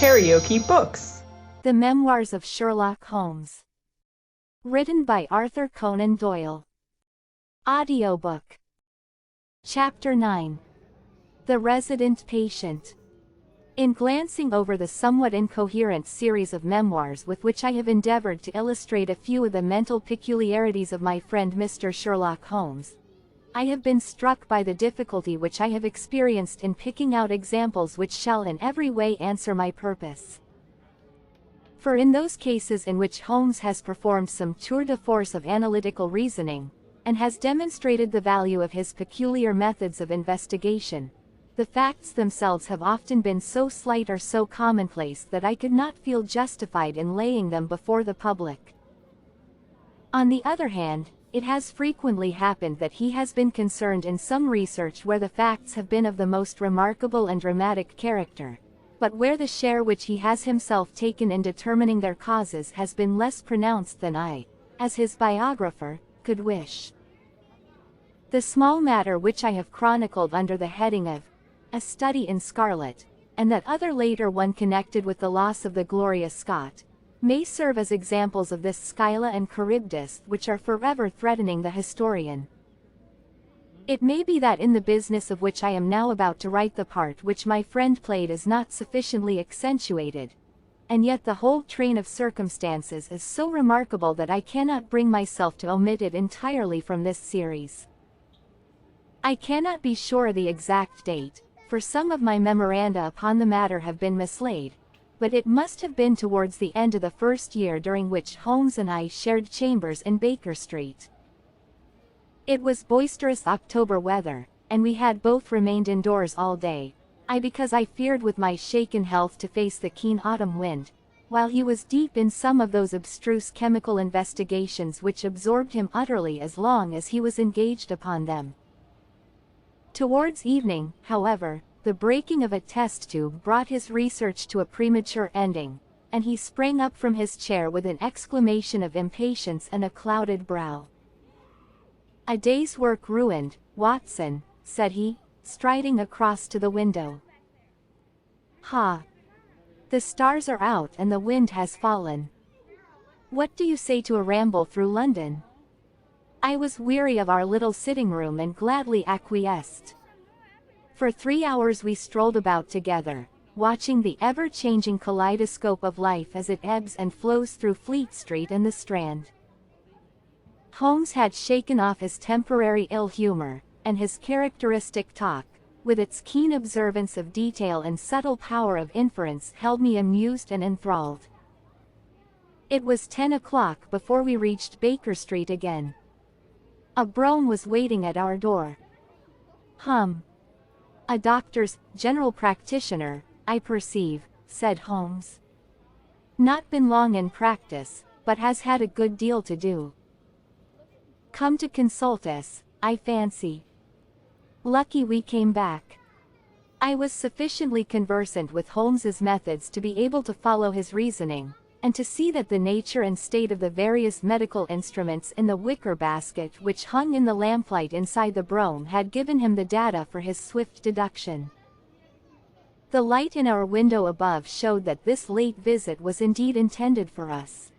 KaraokeBooks. The Memoirs of Sherlock Holmes. Written by Arthur Conan Doyle. Audiobook. Chapter 9. The Resident Patient. In glancing over the somewhat incoherent series of memoirs with which I have endeavored to illustrate a few of the mental peculiarities of my friend Mr. Sherlock Holmes, I have been struck by the difficulty which I have experienced in picking out examples which shall in every way answer my purpose. For in those cases in which Holmes has performed some tour de force of analytical reasoning, and has demonstrated the value of his peculiar methods of investigation, the facts themselves have often been so slight or so commonplace that I could not feel justified in laying them before the public. On the other hand, it has frequently happened that he has been concerned in some research where the facts have been of the most remarkable and dramatic character, but where the share which he has himself taken in determining their causes has been less pronounced than I, as his biographer, could wish. The small matter which I have chronicled under the heading of A Study in Scarlet, and that other later one connected with the loss of the Gloria Scott, may serve as examples of this Scylla and Charybdis which are forever threatening the historian. It may be that in the business of which I am now about to write the part which my friend played is not sufficiently accentuated, and yet the whole train of circumstances is so remarkable that I cannot bring myself to omit it entirely from this series. I cannot be sure of the exact date, for some of my memoranda upon the matter have been mislaid, but it must have been towards the end of the first year during which Holmes and I shared chambers in Baker Street. It was boisterous October weather, and we had both remained indoors all day, I because I feared with my shaken health to face the keen autumn wind, while he was deep in some of those abstruse chemical investigations which absorbed him utterly as long as he was engaged upon them. Towards evening, however, the breaking of a test tube brought his research to a premature ending, and he sprang up from his chair with an exclamation of impatience and a clouded brow. "A day's work ruined, Watson," said he, striding across to the window. "Ha! The stars are out and the wind has fallen. What do you say to a ramble through London?" I was weary of our little sitting room and gladly acquiesced. For 3 hours we strolled about together, watching the ever-changing kaleidoscope of life as it ebbs and flows through Fleet Street and the Strand. Holmes had shaken off his temporary ill humor, and his characteristic talk, with its keen observance of detail and subtle power of inference, held me amused and enthralled. It was 10 o'clock before we reached Baker Street again. A brougham was waiting at our door. "A doctor's, general practitioner, I perceive," said Holmes. "Not been long in practice, but has had a good deal to do. Come to consult us, I fancy. Lucky we came back." I was sufficiently conversant with Holmes's methods to be able to follow his reasoning, and to see that the nature and state of the various medical instruments in the wicker basket which hung in the lamplight inside the brougham had given him the data for his swift deduction. The light in our window above showed that this late visit was indeed intended for us.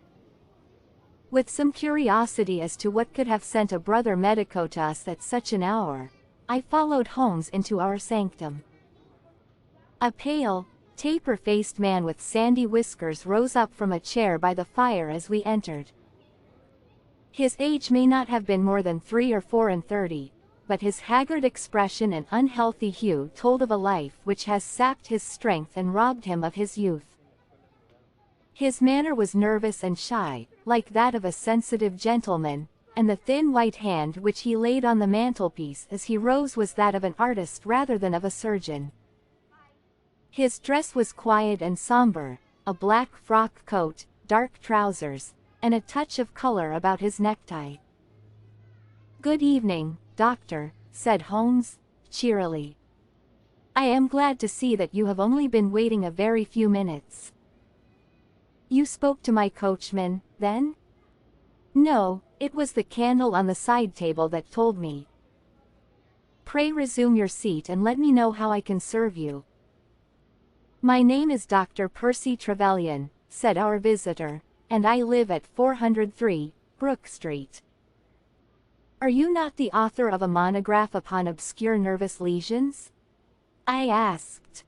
With some curiosity as to what could have sent a brother medico to us at such an hour, I followed Holmes into our sanctum. A pale, taper-faced man with sandy whiskers rose up from a chair by the fire as we entered. His age may not have been more than 34, but his haggard expression and unhealthy hue told of a life which has sapped his strength and robbed him of his youth. His manner was nervous and shy, like that of a sensitive gentleman, and the thin white hand which he laid on the mantelpiece as he rose was that of an artist rather than of a surgeon. His dress was quiet and somber, a black frock coat, dark trousers, and a touch of color about his necktie. "Good evening, Doctor," said Holmes, cheerily. "I am glad to see that you have only been waiting a very few minutes." "You spoke to my coachman, then?" "No, it was the candle on the side table that told me." "Pray resume your seat and let me know how I can serve you." My name is Dr. Percy Trevelyan, said our visitor, and I live at 403, Brook Street. Are you not the author of a monograph upon obscure nervous lesions? I asked.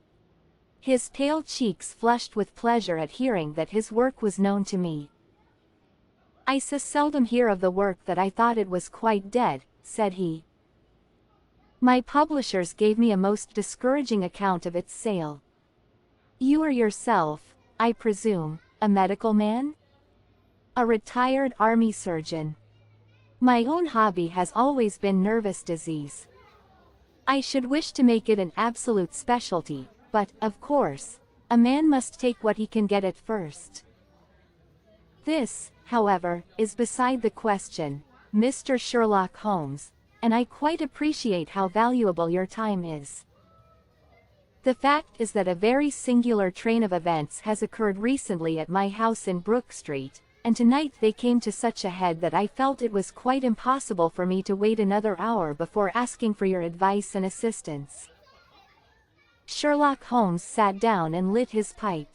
His pale cheeks flushed with pleasure at hearing that his work was known to me. I seldom hear of the work that I thought it was quite dead, said he. My publishers gave me a most discouraging account of its sale. You are yourself, I presume, a medical man? A retired army surgeon. My own hobby has always been nervous disease. I should wish to make it an absolute specialty, but, of course, a man must take what he can get at first. This, however, is beside the question, Mr. Sherlock Holmes, and I quite appreciate how valuable your time is. The fact is that a very singular train of events has occurred recently at my house in Brook Street, and tonight they came to such a head that I felt it was quite impossible for me to wait another hour before asking for your advice and assistance. Sherlock Holmes sat down and lit his pipe.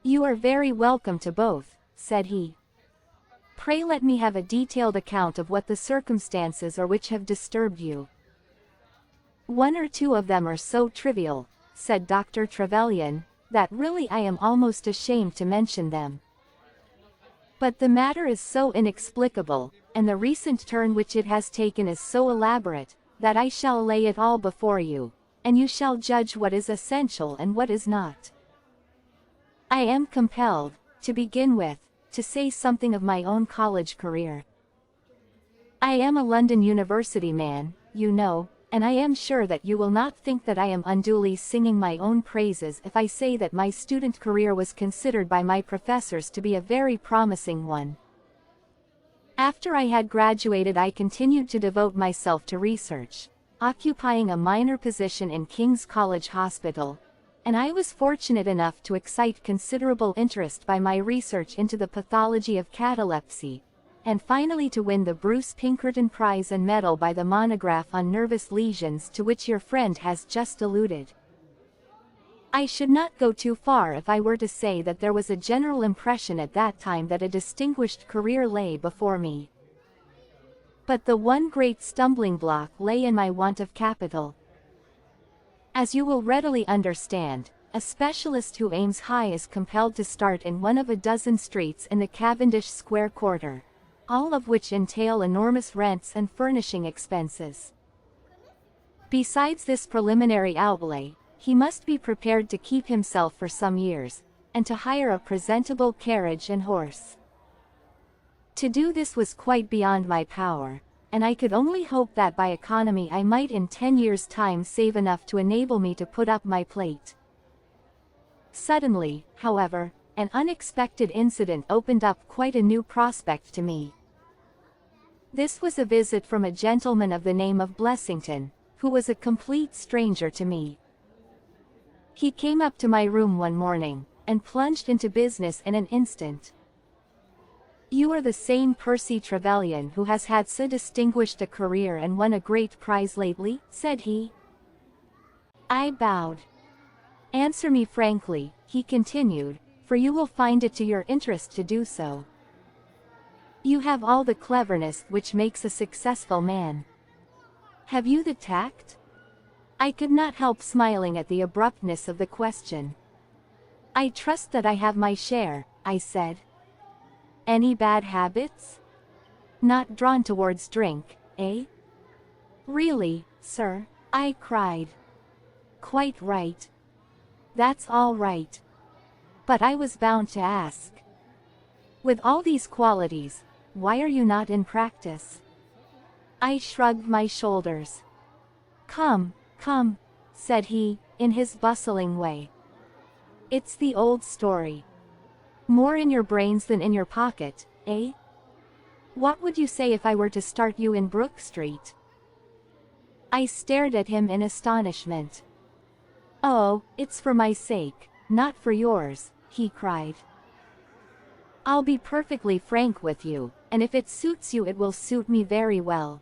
You are very welcome to both, said he. Pray let me have a detailed account of what the circumstances are which have disturbed you. One or two of them are so trivial, said Dr. Trevelyan, that really I am almost ashamed to mention them. But the matter is so inexplicable, and the recent turn which it has taken is so elaborate, that I shall lay it all before you, and you shall judge what is essential and what is not. I am compelled, to begin with, to say something of my own college career. I am a London University man, you know, and I am sure that you will not think that I am unduly singing my own praises if I say that my student career was considered by my professors to be a very promising one. After I had graduated, I continued to devote myself to research, occupying a minor position in King's College Hospital, and I was fortunate enough to excite considerable interest by my research into the pathology of catalepsy, and finally to win the Bruce Pinkerton Prize and medal by the monograph on nervous lesions to which your friend has just alluded. I should not go too far if I were to say that there was a general impression at that time that a distinguished career lay before me. But the one great stumbling block lay in my want of capital. As you will readily understand, a specialist who aims high is compelled to start in one of a dozen streets in the Cavendish Square quarter, all of which entail enormous rents and furnishing expenses. Besides this preliminary outlay, he must be prepared to keep himself for some years, and to hire a presentable carriage and horse. To do this was quite beyond my power, and I could only hope that by economy I might in 10 years' time save enough to enable me to put up my plate. Suddenly, however, an unexpected incident opened up quite a new prospect to me. This was a visit from a gentleman of the name of Blessington, who was a complete stranger to me. He came up to my room one morning, and plunged into business in an instant. You are the same Percy Trevelyan who has had so distinguished a career and won a great prize lately, said he. I bowed. Answer me frankly, he continued, for you will find it to your interest to do so. You have all the cleverness which makes a successful man. Have you the tact? I could not help smiling at the abruptness of the question. I trust that I have my share, I said. Any bad habits? Not drawn towards drink, eh? Really, sir, I cried. Quite right. That's all right. But I was bound to ask. With all these qualities, why are you not in practice? I shrugged my shoulders. Come, said he, in his bustling way. It's the old story. More in your brains than in your pocket, eh? What would you say if I were to start you in Brook Street? I stared at him in astonishment. Oh, it's for my sake, not for yours, he cried. I'll be perfectly frank with you, and if it suits you it will suit me very well.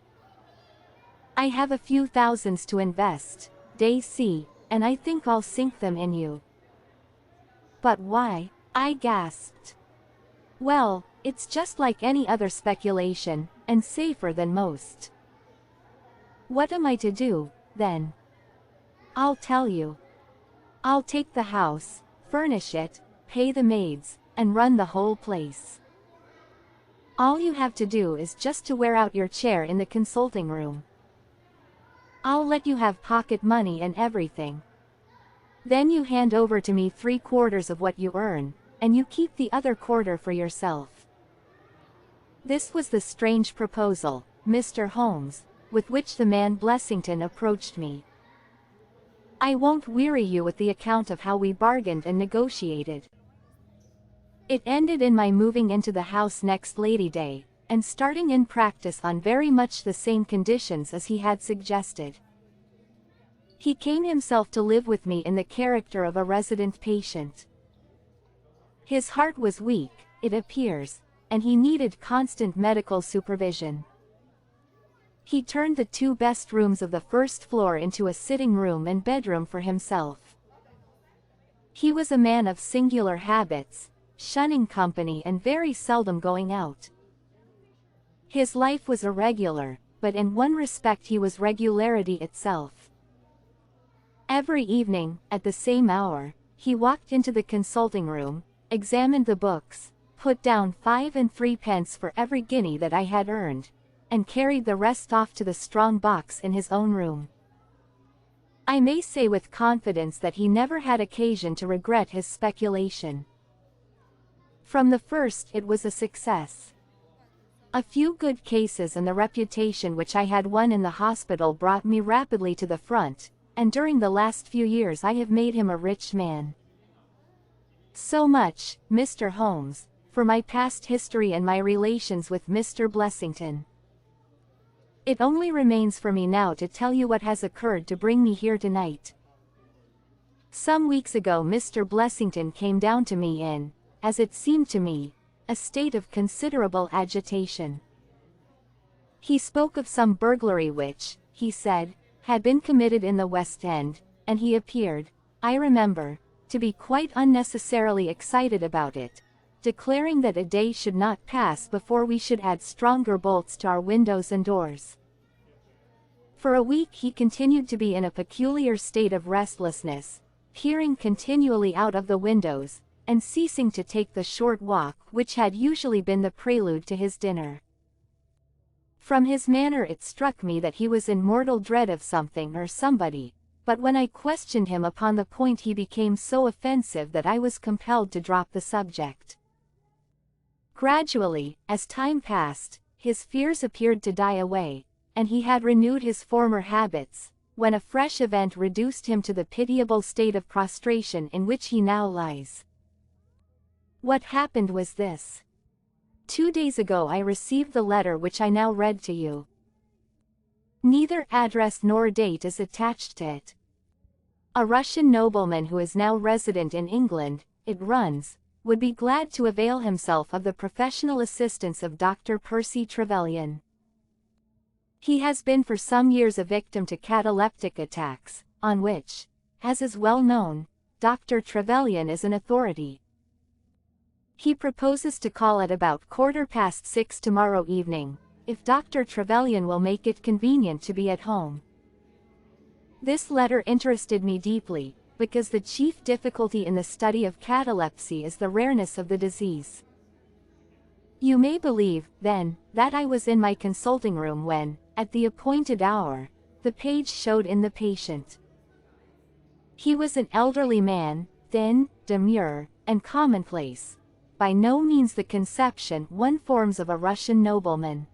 I have a few thousands to invest, Daisy, and I think I'll sink them in you. But why? I gasped. Well, it's just like any other speculation, and safer than most. What am I to do, then? I'll tell you. I'll take the house, furnish it, pay the maids, and run the whole place. All you have to do is just to wear out your chair in the consulting room. I'll let you have pocket money and everything. Then you hand over to me 3/4 of what you earn, and you keep the other quarter for yourself. This was the strange proposal, Mr. Holmes, with which the man Blessington approached me. I won't weary you with the account of how we bargained and negotiated. It ended in my moving into the house next Lady Day, and starting in practice on very much the same conditions as he had suggested. He came himself to live with me in the character of a resident patient. His heart was weak, it appears, and he needed constant medical supervision. He turned the 2 best rooms of the first floor into a sitting room and bedroom for himself. He was a man of singular habits, shunning company and very seldom going out. His life was irregular, but in one respect he was regularity itself. Every evening, at the same hour, he walked into the consulting room, examined the books, put down 5 and 3 pence for every guinea that I had earned, and carried the rest off to the strong box in his own room. I may say with confidence that he never had occasion to regret his speculation. From the first it was a success. A few good cases and the reputation which I had won in the hospital brought me rapidly to the front, and during the last few years I have made him a rich man. So much, Mr. Holmes, for my past history and my relations with Mr. Blessington. It only remains for me now to tell you what has occurred to bring me here tonight. Some weeks ago Mr. Blessington came down to me in, as it seemed to me, a state of considerable agitation. He spoke of some burglary which, he said, had been committed in the West End, and he appeared, I remember, to be quite unnecessarily excited about it, declaring that a day should not pass before we should add stronger bolts to our windows and doors. For a week he continued to be in a peculiar state of restlessness, peering continually out of the windows, and ceasing to take the short walk which had usually been the prelude to his dinner. From his manner it struck me that he was in mortal dread of something or somebody, but when I questioned him upon the point he became so offensive that I was compelled to drop the subject. Gradually, as time passed, his fears appeared to die away, and he had renewed his former habits, when a fresh event reduced him to the pitiable state of prostration in which he now lies. What happened was this. 2 days ago I received the letter which I now read to you. Neither address nor date is attached to it. A Russian nobleman who is now resident in England, it runs, would be glad to avail himself of the professional assistance of Dr. Percy Trevelyan. He has been for some years a victim to cataleptic attacks, on which, as is well known, Dr. Trevelyan is an authority. He proposes to call at about 6:15 tomorrow evening, if Dr. Trevelyan will make it convenient to be at home. This letter interested me deeply, because the chief difficulty in the study of catalepsy is the rareness of the disease. You may believe, then, that I was in my consulting room when, at the appointed hour, the page showed in the patient. He was an elderly man, thin, demure, and commonplace, by no means the conception one forms of a Russian nobleman.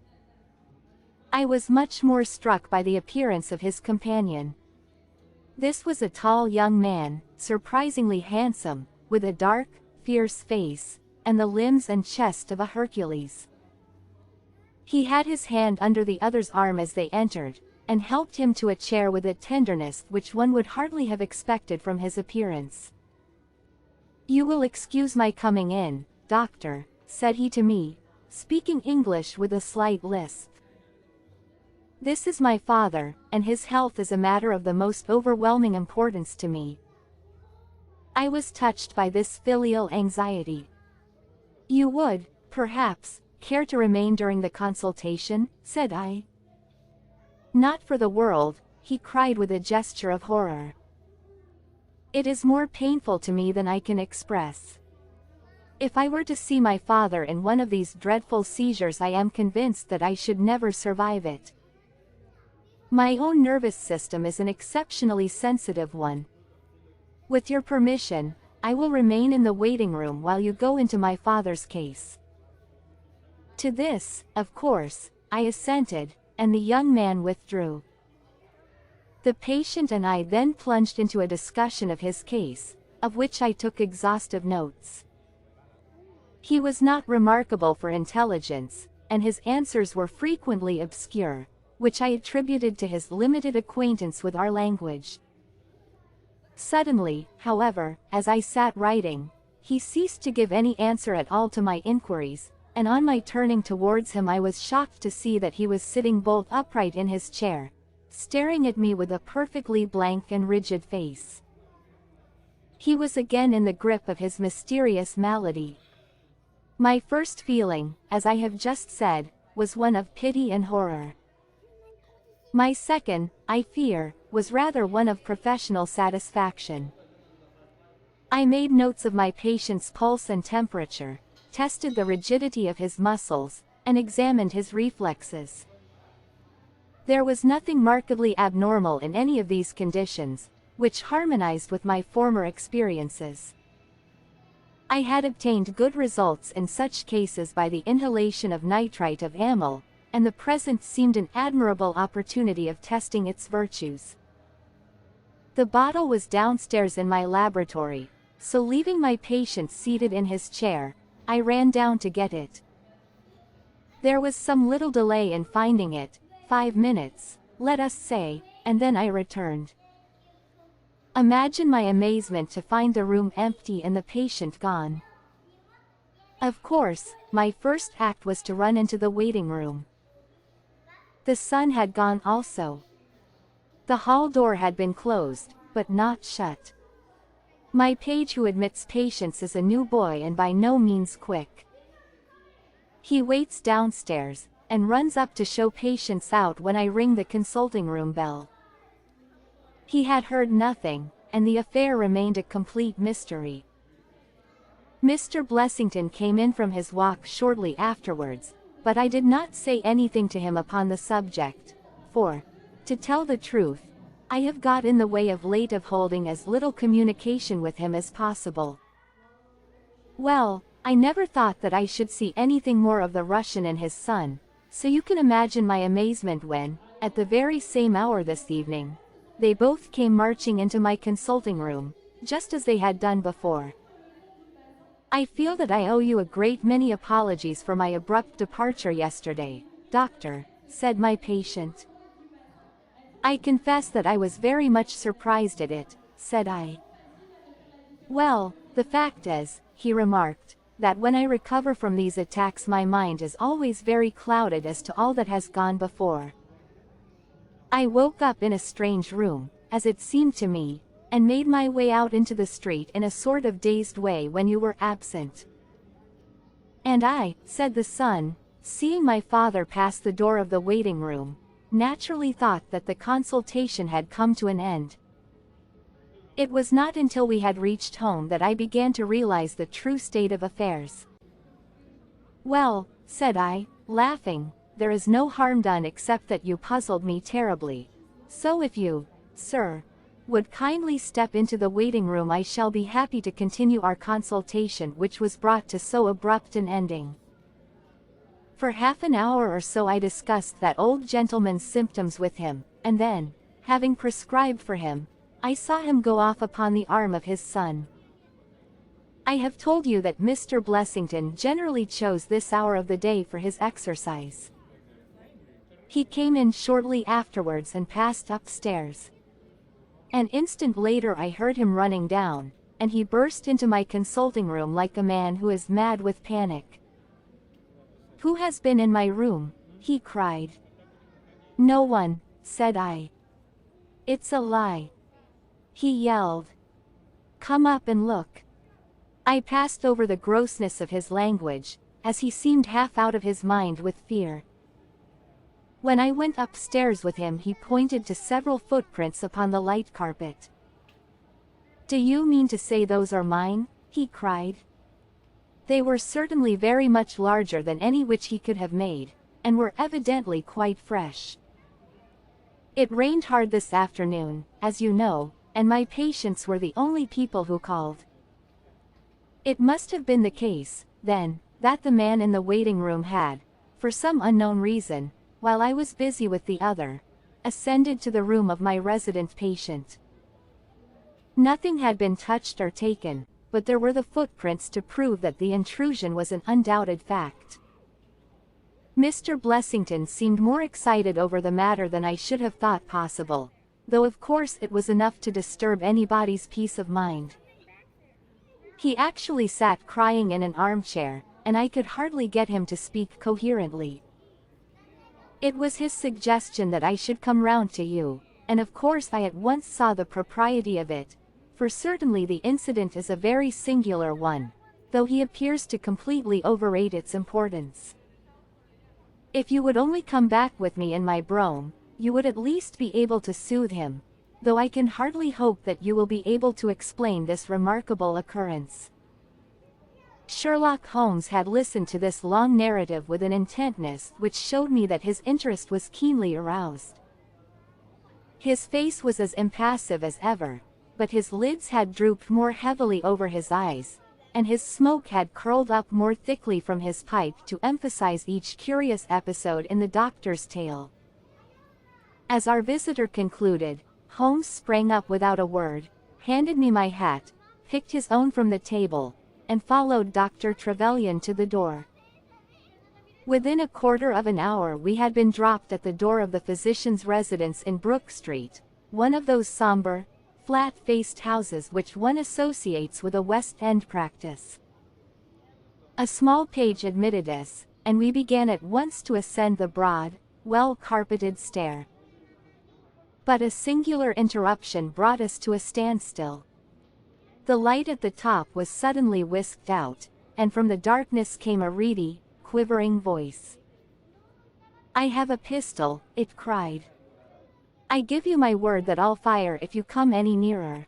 I was much more struck by the appearance of his companion. This was a tall young man, surprisingly handsome, with a dark, fierce face, and the limbs and chest of a Hercules. He had his hand under the other's arm as they entered, and helped him to a chair with a tenderness which one would hardly have expected from his appearance. "You will excuse my coming in, doctor," said he to me, speaking English with a slight lisp. "This is my father, and his health is a matter of the most overwhelming importance to me. I was touched by this filial anxiety. "You would, perhaps, care to remain during the consultation?" said I. "Not for the world," he cried with a gesture of horror. "It is more painful to me than I can express. If I were to see my father in one of these dreadful seizures, I am convinced that I should never survive it. My own nervous system is an exceptionally sensitive one. With your permission, I will remain in the waiting room while you go into my father's case." To this, of course, I assented, and the young man withdrew. The patient and I then plunged into a discussion of his case, of which I took exhaustive notes. He was not remarkable for intelligence, and his answers were frequently obscure, which I attributed to his limited acquaintance with our language. Suddenly, however, as I sat writing, he ceased to give any answer at all to my inquiries, and on my turning towards him I was shocked to see that he was sitting bolt upright in his chair, staring at me with a perfectly blank and rigid face. He was again in the grip of his mysterious malady. My first feeling, as I have just said, was one of pity and horror. My second, I fear, was rather one of professional satisfaction. I made notes of my patient's pulse and temperature, tested the rigidity of his muscles, and examined his reflexes. There was nothing markedly abnormal in any of these conditions, which harmonized with my former experiences. I had obtained good results in such cases by the inhalation of nitrite of amyl, and the present seemed an admirable opportunity of testing its virtues. The bottle was downstairs in my laboratory, so leaving my patient seated in his chair, I ran down to get it. There was some little delay in finding it, 5 minutes, let us say, and then I returned. Imagine my amazement to find the room empty and the patient gone. Of course, my first act was to run into the waiting room. The son had gone also. The hall door had been closed, but not shut. My page who admits patients is a new boy and by no means quick. He waits downstairs, and runs up to show patients out when I ring the consulting room bell. He had heard nothing, and the affair remained a complete mystery. Mr. Blessington came in from his walk shortly afterwards, but I did not say anything to him upon the subject, for, to tell the truth, I have got in the way of late of holding as little communication with him as possible. Well, I never thought that I should see anything more of the Russian and his son, so you can imagine my amazement when, at the very same hour this evening, they both came marching into my consulting room, just as they had done before. "I feel that I owe you a great many apologies for my abrupt departure yesterday, doctor," said my patient. "I confess that I was very much surprised at it," said I. "Well, the fact is," he remarked, "that when I recover from these attacks my mind is always very clouded as to all that has gone before. I woke up in a strange room, as it seemed to me, and made my way out into the street in a sort of dazed way when you were absent. And I," said the son, seeing my father pass the door of the waiting room, "naturally thought that the consultation had come to an end. It was not until we had reached home that I began to realize the true state of affairs." "Well," said I, laughing, "there is no harm done except that you puzzled me terribly. So if you, sir, would kindly step into the waiting room I shall be happy to continue our consultation which was brought to so abrupt an ending." For half an hour or so I discussed that old gentleman's symptoms with him, and then, having prescribed for him, I saw him go off upon the arm of his son. I have told you that Mr. Blessington generally chose this hour of the day for his exercise. He came in shortly afterwards and passed upstairs. An instant later I heard him running down, and he burst into my consulting room like a man who is mad with panic. "Who has been in my room?" he cried. "No one," said I. "It's a lie," he yelled. Come up and look." I passed over the grossness of his language, as he seemed half out of his mind with fear. When I went upstairs with him, he pointed to several footprints upon the light carpet. "Do you mean to say those are mine?" he cried. They were certainly very much larger than any which he could have made, and were evidently quite fresh. "It rained hard this afternoon, as you know, and my patients were the only people who called." It must have been the case, then, that the man in the waiting room had, for some unknown reason, while I was busy with the other, ascended to the room of my resident patient. Nothing had been touched or taken, but there were the footprints to prove that the intrusion was an undoubted fact. Mr. Blessington seemed more excited over the matter than I should have thought possible, though of course it was enough to disturb anybody's peace of mind. He actually sat crying in an armchair, and I could hardly get him to speak coherently. "It was his suggestion that I should come round to you, and of course I at once saw the propriety of it, for certainly the incident is a very singular one, though he appears to completely overrate its importance. If you would only come back with me in my brougham, you would at least be able to soothe him, though I can hardly hope that you will be able to explain this remarkable occurrence." Sherlock Holmes had listened to this long narrative with an intentness which showed me that his interest was keenly aroused. His face was as impassive as ever, but his lids had drooped more heavily over his eyes, and his smoke had curled up more thickly from his pipe to emphasize each curious episode in the doctor's tale. As our visitor concluded, Holmes sprang up without a word, handed me my hat, picked his own from the table, and followed Dr. Trevelyan to the door. Within a quarter of an hour we had been dropped at the door of the physician's residence in Brook Street, one of those somber, flat-faced houses which one associates with a West End practice. A small page admitted us, and we began at once to ascend the broad, well-carpeted stair. But a singular interruption brought us to a standstill. The light at the top was suddenly whisked out, and from the darkness came a reedy, quivering voice. "I have a pistol," it cried. "I give you my word that I'll fire if you come any nearer."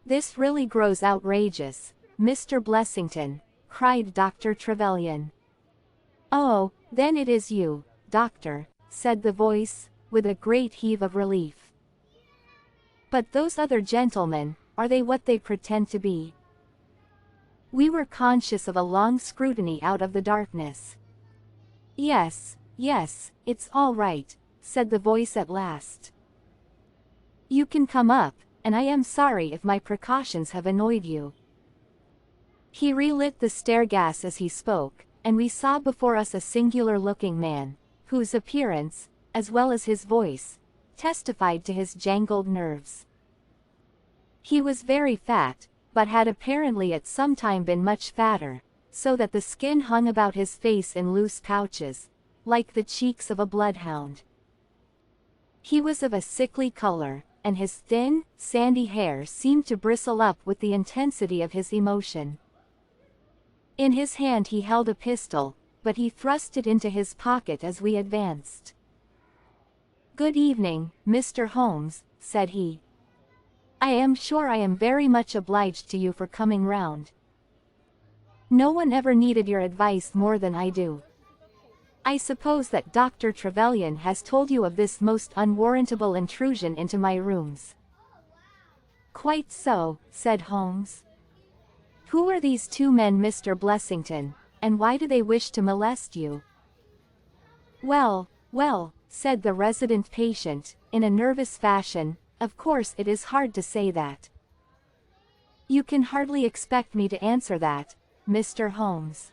"This really grows outrageous, Mr. Blessington," cried Dr. Trevelyan. "Oh, then it is you, doctor," said the voice, with a great heave of relief. "But those other gentlemen, are they what they pretend to be?" We were conscious of a long scrutiny out of the darkness. Yes, it's all right," said the voice at last. "You can come up, and I am sorry if my precautions have annoyed you." He relit the stair gas as he spoke, and we saw before us a singular-looking man, whose appearance, as well as his voice, testified to his jangled nerves. He was very fat, but had apparently at some time been much fatter, so that the skin hung about his face in loose pouches, like the cheeks of a bloodhound. He was of a sickly color, and his thin, sandy hair seemed to bristle up with the intensity of his emotion. In his hand he held a pistol, but he thrust it into his pocket as we advanced. "Good evening, Mr. Holmes," said he. "I am sure I am very much obliged to you for coming round. No one ever needed your advice more than I do. I suppose that Dr. Trevelyan has told you of this most unwarrantable intrusion into my rooms." "Quite so," said Holmes. "Who are these two men, Mr. Blessington, and why do they wish to molest you?" Well, said the resident patient, in a nervous fashion, "of course it is hard to say that." "You can hardly expect me to answer that, Mr. Holmes.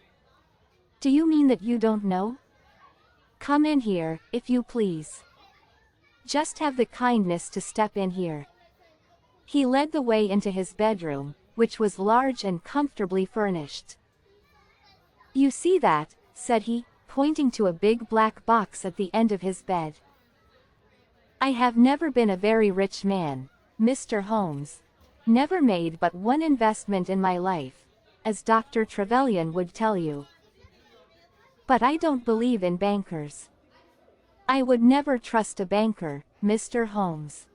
Do you mean that you don't know? Come in here, if you please. Just have the kindness to step in here." He led the way into his bedroom, which was large and comfortably furnished. "You see that," said he, pointing to a big black box at the end of his bed. "I have never been a very rich man, Mr. Holmes. Never made but one investment in my life, as Dr. Trevelyan would tell you. But I don't believe in bankers. I would never trust a banker, Mr. Holmes.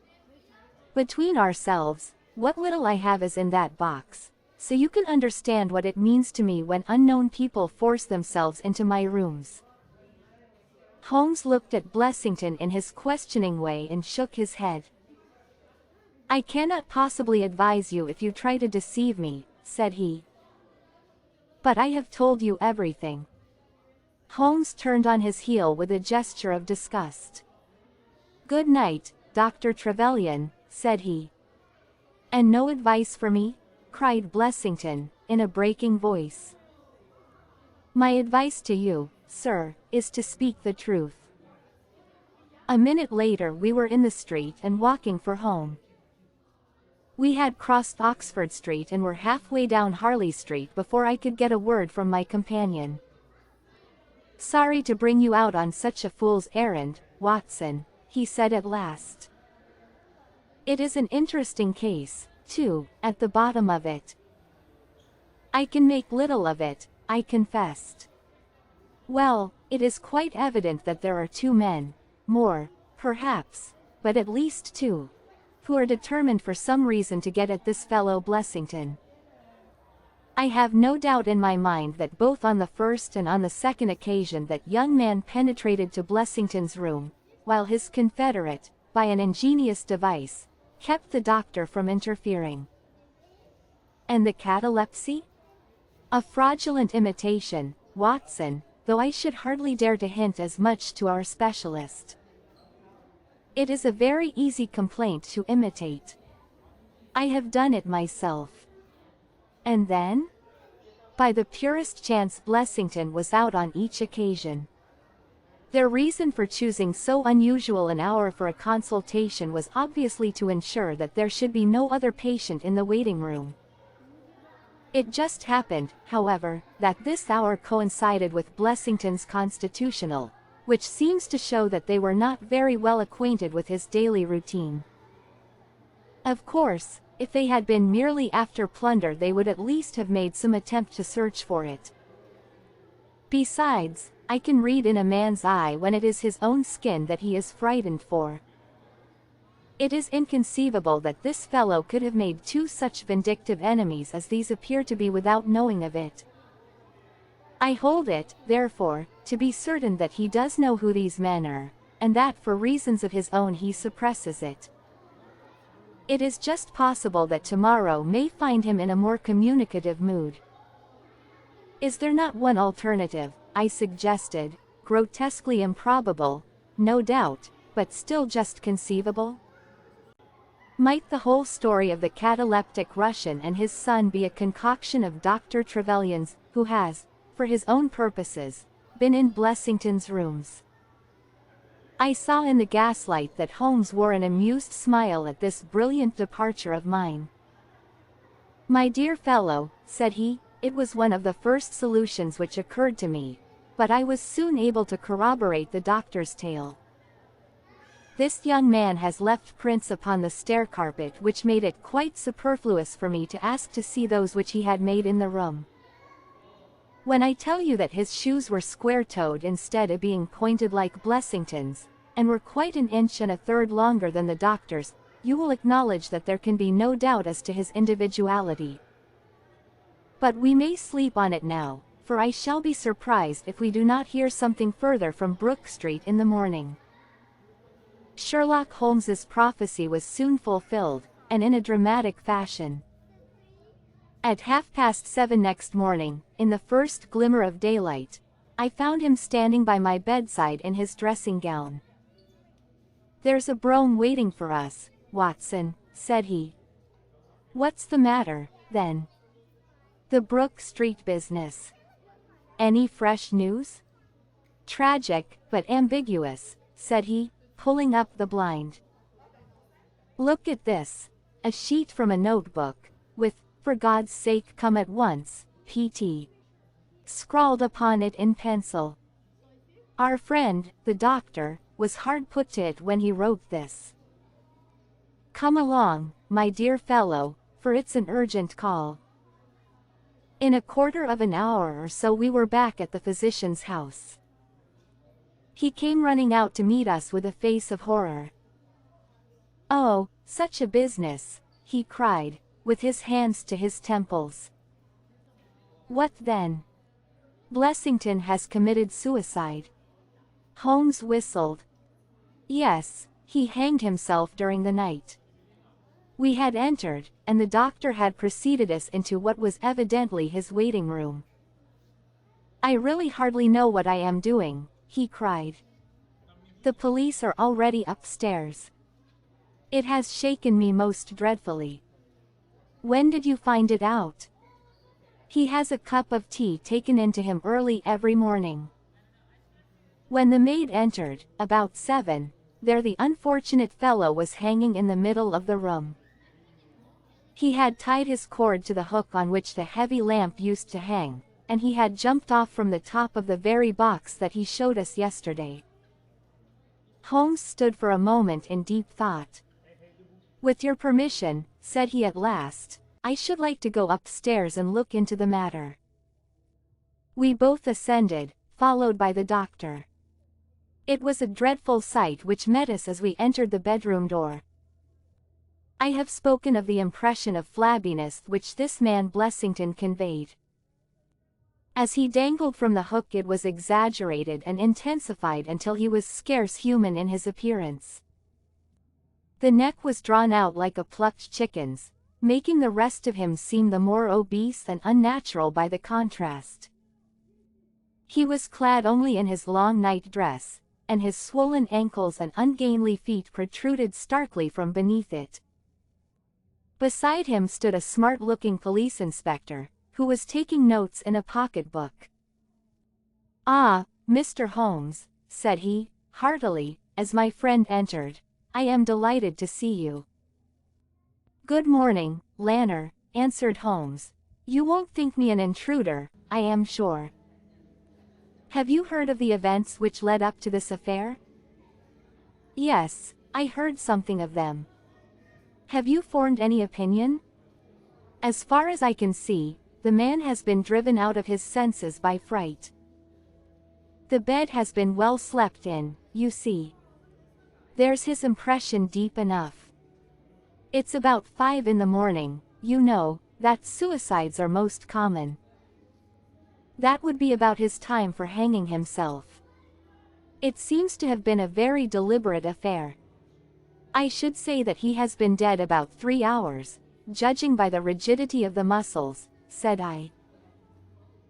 Between ourselves, what little I have is in that box, so you can understand what it means to me when unknown people force themselves into my rooms." Holmes looked at Blessington in his questioning way and shook his head. "I cannot possibly advise you if you try to deceive me," said he. "But I have told you everything." Holmes turned on his heel with a gesture of disgust. "Good night, Dr. Trevelyan," said he. "And no advice for me?" cried Blessington, in a breaking voice. "My advice to you, sir, is to speak the truth." A minute later we were in the street and walking for home. We had crossed Oxford Street and were halfway down Harley Street before I could get a word from my companion. "Sorry to bring you out on such a fool's errand, Watson," he said at last. "It is an interesting case, too, at the bottom of it." "I can make little of it," I confessed. "Well, it is quite evident that there are two men, more, perhaps, but at least two, who are determined for some reason to get at this fellow Blessington. I have no doubt in my mind that both on the first and on the second occasion that young man penetrated to Blessington's room, while his confederate, by an ingenious device, kept the doctor from interfering." "And the catalepsy?" "A fraudulent imitation, Watson, though I should hardly dare to hint as much to our specialist. It is a very easy complaint to imitate. I have done it myself." "And then?" "By the purest chance Blessington was out on each occasion. Their reason for choosing so unusual an hour for a consultation was obviously to ensure that there should be no other patient in the waiting room. It just happened, however, that this hour coincided with Blessington's constitutional, which seems to show that they were not very well acquainted with his daily routine. Of course, if they had been merely after plunder they would at least have made some attempt to search for it. Besides, I can read in a man's eye when it is his own skin that he is frightened for. It is inconceivable that this fellow could have made two such vindictive enemies as these appear to be without knowing of it. I hold it, therefore, to be certain that he does know who these men are, and that for reasons of his own he suppresses it. It is just possible that tomorrow may find him in a more communicative mood." "Is there not one alternative?" I suggested, "grotesquely improbable, no doubt, but still just conceivable? Might the whole story of the cataleptic Russian and his son be a concoction of Dr. Trevelyan's, who has, for his own purposes, been in Blessington's rooms?" I saw in the gaslight that Holmes wore an amused smile at this brilliant departure of mine. "My dear fellow," said he, "it was one of the first solutions which occurred to me, but I was soon able to corroborate the doctor's tale. This young man has left prints upon the stair carpet which made it quite superfluous for me to ask to see those which he had made in the room. When I tell you that his shoes were square-toed instead of being pointed like Blessington's, and were quite an inch and a third longer than the doctor's, you will acknowledge that there can be no doubt as to his individuality. But we may sleep on it now, for I shall be surprised if we do not hear something further from Brook Street in the morning." Sherlock Holmes's prophecy was soon fulfilled, and in a dramatic fashion. At 7:30 next morning, in the first glimmer of daylight, I found him standing by my bedside in his dressing gown. "There's a brougham waiting for us, Watson," said he. "What's the matter, then?" "The Brook Street business." "Any fresh news?" "Tragic, but ambiguous," said he, pulling up the blind. "Look at this, a sheet from a notebook, with, 'For God's sake come at once, P.T.' scrawled upon it in pencil. Our friend, the doctor, was hard put to it when he wrote this. Come along, my dear fellow, for it's an urgent call." In a quarter of an hour or so we were back at the physician's house. He came running out to meet us with a face of horror. "Oh, such a business," he cried, with his hands to his temples. "What then?" "Blessington has committed suicide." Holmes whistled. "Yes, he hanged himself during the night." We had entered, and the doctor had preceded us into what was evidently his waiting room. "I really hardly know what I am doing," he cried. "The police are already upstairs. It has shaken me most dreadfully." "When did you find it out?" "He has a cup of tea taken in to him early every morning." When the maid entered, about 7, there the unfortunate fellow was hanging in the middle of the room. He had tied his cord to the hook on which the heavy lamp used to hang, and he had jumped off from the top of the very box that he showed us yesterday. Holmes stood for a moment in deep thought. "With your permission," said he at last, "I should like to go upstairs and look into the matter." We both ascended, followed by the doctor. It was a dreadful sight which met us as we entered the bedroom door. I have spoken of the impression of flabbiness which this man Blessington conveyed. As he dangled from the hook it was exaggerated and intensified until he was scarce human in his appearance. The neck was drawn out like a plucked chicken's, making the rest of him seem the more obese and unnatural by the contrast. He was clad only in his long night dress, and his swollen ankles and ungainly feet protruded starkly from beneath it. Beside him stood a smart-looking police inspector, who was taking notes in a pocketbook. "Ah, Mr. Holmes," said he, heartily, as my friend entered, "I am delighted to see you." "Good morning, Lanner," answered Holmes. "You won't think me an intruder, I am sure. Have you heard of the events which led up to this affair?" "Yes, I heard something of them." "Have you formed any opinion?" "As far as I can see, the man has been driven out of his senses by fright. The bed has been well slept in, you see. There's his impression deep enough. It's about 5 in the morning, you know, that suicides are most common. That would be about his time for hanging himself. It seems to have been a very deliberate affair. I should say that he has been dead about 3 hours, judging by the rigidity of the muscles," said I.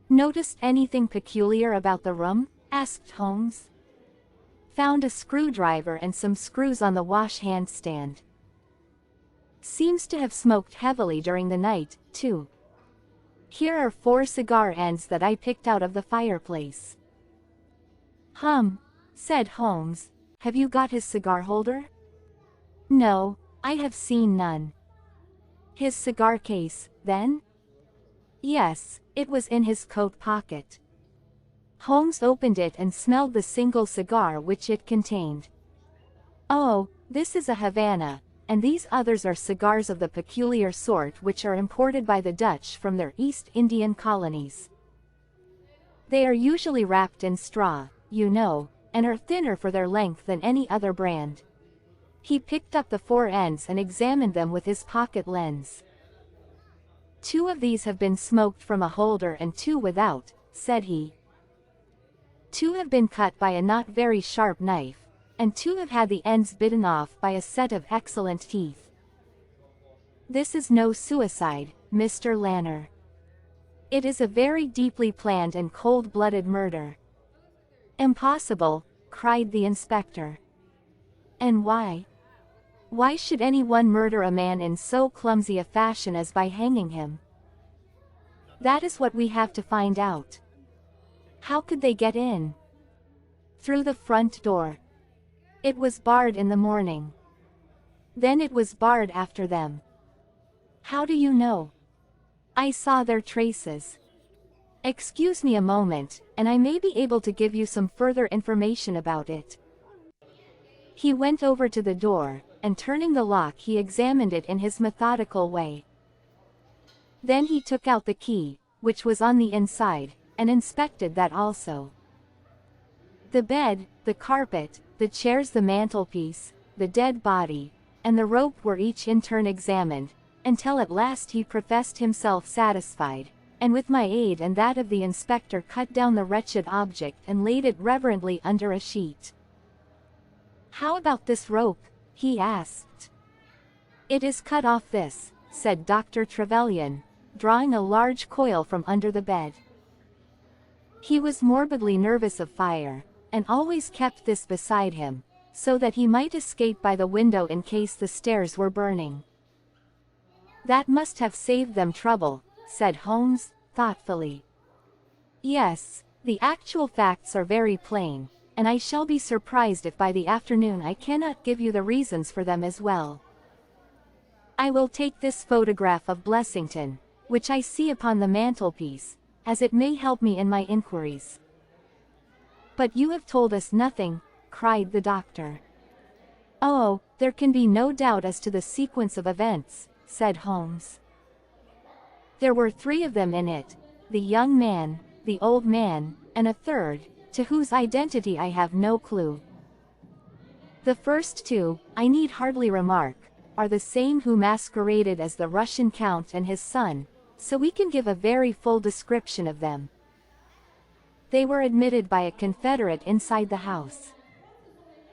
"Noticed anything peculiar about the room?" asked Holmes. "Found a screwdriver and some screws on the wash-hand stand. Seems to have smoked heavily during the night, too. Here are 4 cigar ends that I picked out of the fireplace." "Hum," said Holmes. "Have you got his cigar holder?" "No, I have seen none." "His cigar case, then?" "Yes, it was in his coat pocket." Holmes opened it and smelled the single cigar which it contained. "Oh, this is a Havana, and these others are cigars of the peculiar sort which are imported by the Dutch from their East Indian colonies. They are usually wrapped in straw, you know, and are thinner for their length than any other brand." He picked up the 4 ends and examined them with his pocket lens. "2 of these have been smoked from a holder and 2 without," said he. "2 have been cut by a not very sharp knife, and 2 have had the ends bitten off by a set of excellent teeth. This is no suicide, Mr. Lanner. It is a very deeply planned and cold-blooded murder." "Impossible," cried the inspector. "And why? Why should anyone murder a man in so clumsy a fashion as by hanging him?" "That is what we have to find out." "How could they get in?" "Through the front door. It was barred in the morning. Then it was barred after them." "How do you know?" "I saw their traces." "Excuse me a moment, and I may be able to give you some further information about it." He went over to the door, and turning the lock he examined it in his methodical way. Then he took out the key, which was on the inside, and inspected that also. The bed, the carpet, the chairs, the mantelpiece, the dead body, and the rope were each in turn examined, until at last he professed himself satisfied, and with my aid and that of the inspector cut down the wretched object and laid it reverently under a sheet. "How about this rope?" he asked. "It is cut off this," said Dr. Trevelyan, drawing a large coil from under the bed. He was morbidly nervous of fire, and always kept this beside him, so that he might escape by the window in case the stairs were burning. "That must have saved them trouble," said Holmes, thoughtfully. "Yes, the actual facts are very plain, and I shall be surprised if by the afternoon I cannot give you the reasons for them as well. I will take this photograph of Blessington, which I see upon the mantelpiece, as it may help me in my inquiries." "But you have told us nothing," cried the doctor. "Oh, there can be no doubt as to the sequence of events," said Holmes. "There were 3 of them in it, the young man, the old man, and a third, to whose identity I have no clue. The first 2, I need hardly remark, are the same who masqueraded as the Russian Count and his son, so we can give a very full description of them. They were admitted by a confederate inside the house.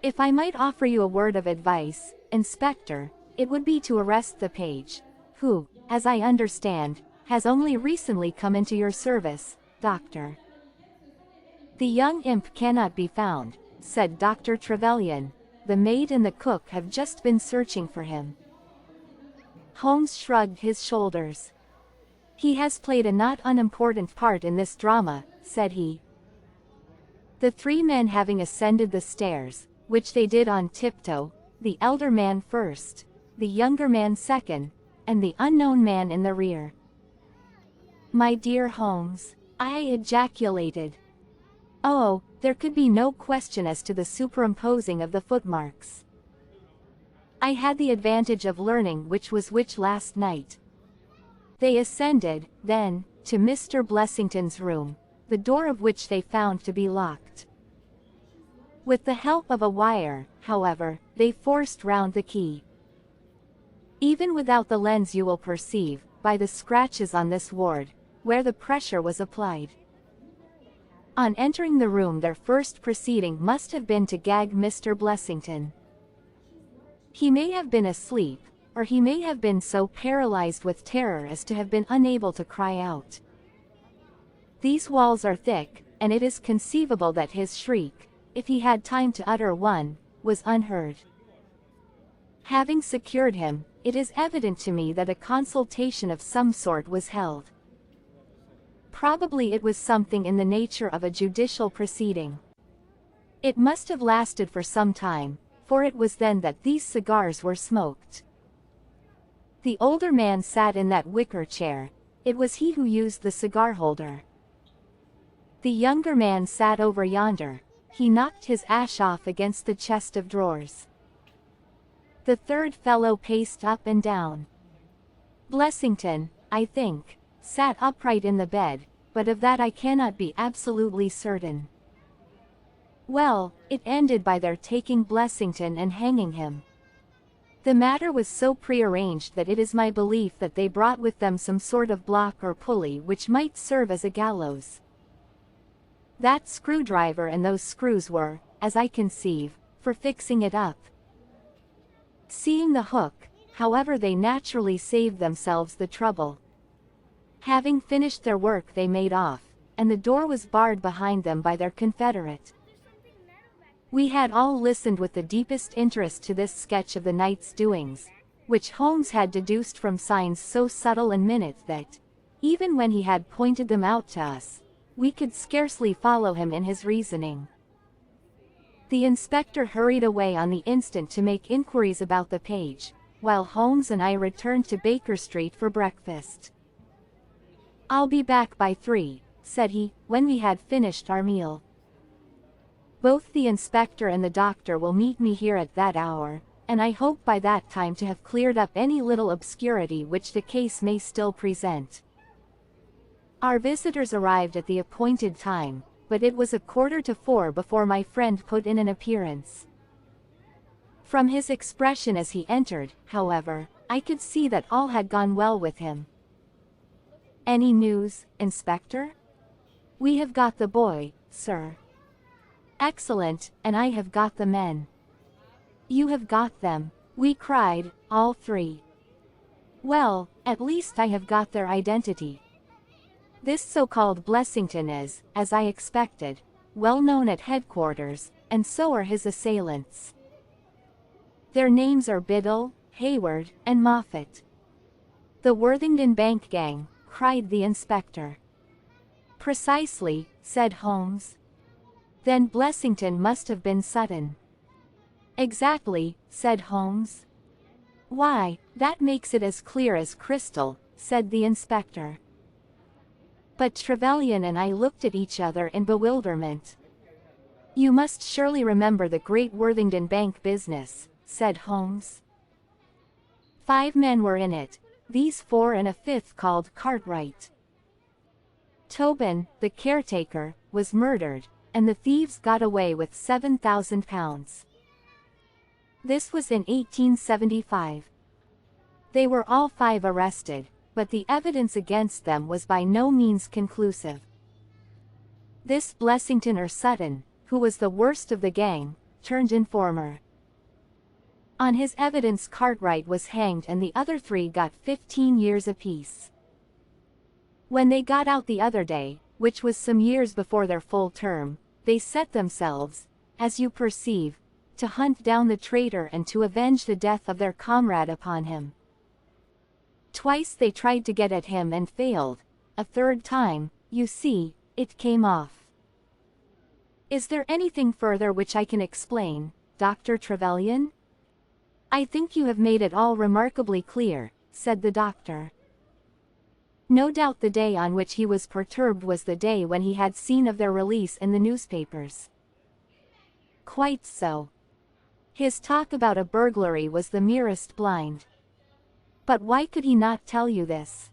If I might offer you a word of advice, Inspector, it would be to arrest the page, who, as I understand, has only recently come into your service, Doctor." "The young imp cannot be found," said Dr. Trevelyan. "The maid and the cook have just been searching for him." Holmes shrugged his shoulders. "He has played a not unimportant part in this drama," said he. The 3 men having ascended the stairs, which they did on tiptoe, the elder man first, the younger man second, and the unknown man in the rear. "My dear Holmes," I ejaculated. "Oh, there could be no question as to the superimposing of the footmarks. I had the advantage of learning which was which last night." They ascended, then, to Mr. Blessington's room, the door of which they found to be locked. With the help of a wire, however, they forced round the key. Even without the lens you will perceive, by the scratches on this ward, where the pressure was applied. On entering the room their first proceeding must have been to gag Mr. Blessington. He may have been asleep, or he may have been so paralyzed with terror as to have been unable to cry out. These walls are thick, and it is conceivable that his shriek, if he had time to utter one, was unheard. Having secured him, it is evident to me that a consultation of some sort was held. Probably it was something in the nature of a judicial proceeding. It must have lasted for some time, for it was then that these cigars were smoked. The older man sat in that wicker chair. It was he who used the cigar holder. The younger man sat over yonder. He knocked his ash off against the chest of drawers. The third fellow paced up and down. Blessington, I think, sat upright in the bed, but of that I cannot be absolutely certain. Well, it ended by their taking Blessington and hanging him. The matter was so prearranged that it is my belief that they brought with them some sort of block or pulley which might serve as a gallows. That screwdriver and those screws were, as I conceive, for fixing it up. Seeing the hook, however, they naturally saved themselves the trouble. Having finished their work they made off, and the door was barred behind them by their confederate. We had all listened with the deepest interest to this sketch of the night's doings, which Holmes had deduced from signs so subtle and minute that, even when he had pointed them out to us, we could scarcely follow him in his reasoning. The inspector hurried away on the instant to make inquiries about the page, while Holmes and I returned to Baker Street for breakfast. "I'll be back by 3, said he, when we had finished our meal. "Both the inspector and the doctor will meet me here at that hour, and I hope by that time to have cleared up any little obscurity which the case may still present. Our visitors arrived at the appointed time, but it was 3:45 before my friend put in an appearance. From his expression as he entered, however, I could see that all had gone well with him. "Any news, Inspector?" "We have got the boy, sir." "Excellent, and I have got the men." "You have got them," we cried, all three. "Well, at least I have got their identity. This so-called Blessington is, as I expected, well known at headquarters, and so are his assailants. Their names are Biddle, Hayward, and Moffat." "The Worthington Bank gang," cried the inspector. "Precisely," said Holmes. "Then Blessington must have been Sutton." "Exactly," said Holmes. "Why, that makes it as clear as crystal," said the inspector. But Trevelyan and I looked at each other in bewilderment. "You must surely remember the great Worthington Bank business," said Holmes. 5 men were in it, these 4 and a 5th called Cartwright. Tobin, the caretaker, was murdered, and the thieves got away with £7,000. This was in 1875. They were all 5 arrested, but the evidence against them was by no means conclusive. This Blessington or Sutton, who was the worst of the gang, turned informer. On his evidence Cartwright was hanged and the other 3 got 15 years apiece. When they got out the other day, which was some years before their full term, they set themselves, as you perceive, to hunt down the traitor and to avenge the death of their comrade upon him. Twice they tried to get at him and failed. A 3rd time, you see, it came off. Is there anything further which I can explain, Dr. Trevelyan? I think you have made it all remarkably clear, said the doctor. No doubt the day on which he was perturbed was the day when he had seen of their release in the newspapers. Quite so. His talk about a burglary was the merest blind. But why could he not tell you this?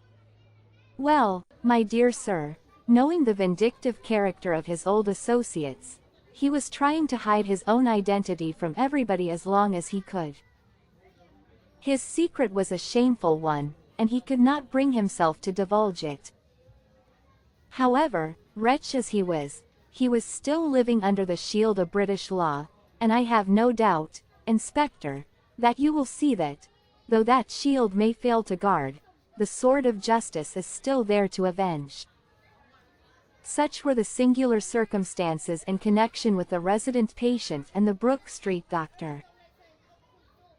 Well, my dear sir, knowing the vindictive character of his old associates, he was trying to hide his own identity from everybody as long as he could. His secret was a shameful one, and he could not bring himself to divulge it. However, wretch as he was still living under the shield of British law, and I have no doubt, Inspector, that you will see that, though that shield may fail to guard, the sword of justice is still there to avenge. Such were the singular circumstances in connection with the resident patient and the Brook Street doctor.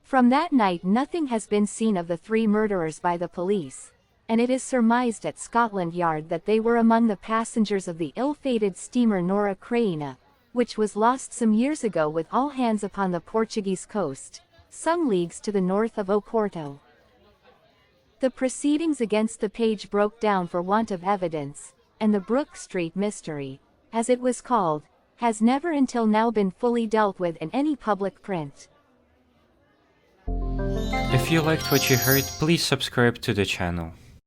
From that night nothing has been seen of the 3 murderers by the police, and it is surmised at Scotland Yard that they were among the passengers of the ill-fated steamer Nora Creina, which was lost some years ago with all hands upon the Portuguese coast, some leagues to the north of Oporto. The proceedings against the page broke down for want of evidence, and the Brook Street mystery, as it was called, has never until now been fully dealt with in any public print. If you liked what you heard, please subscribe to the channel.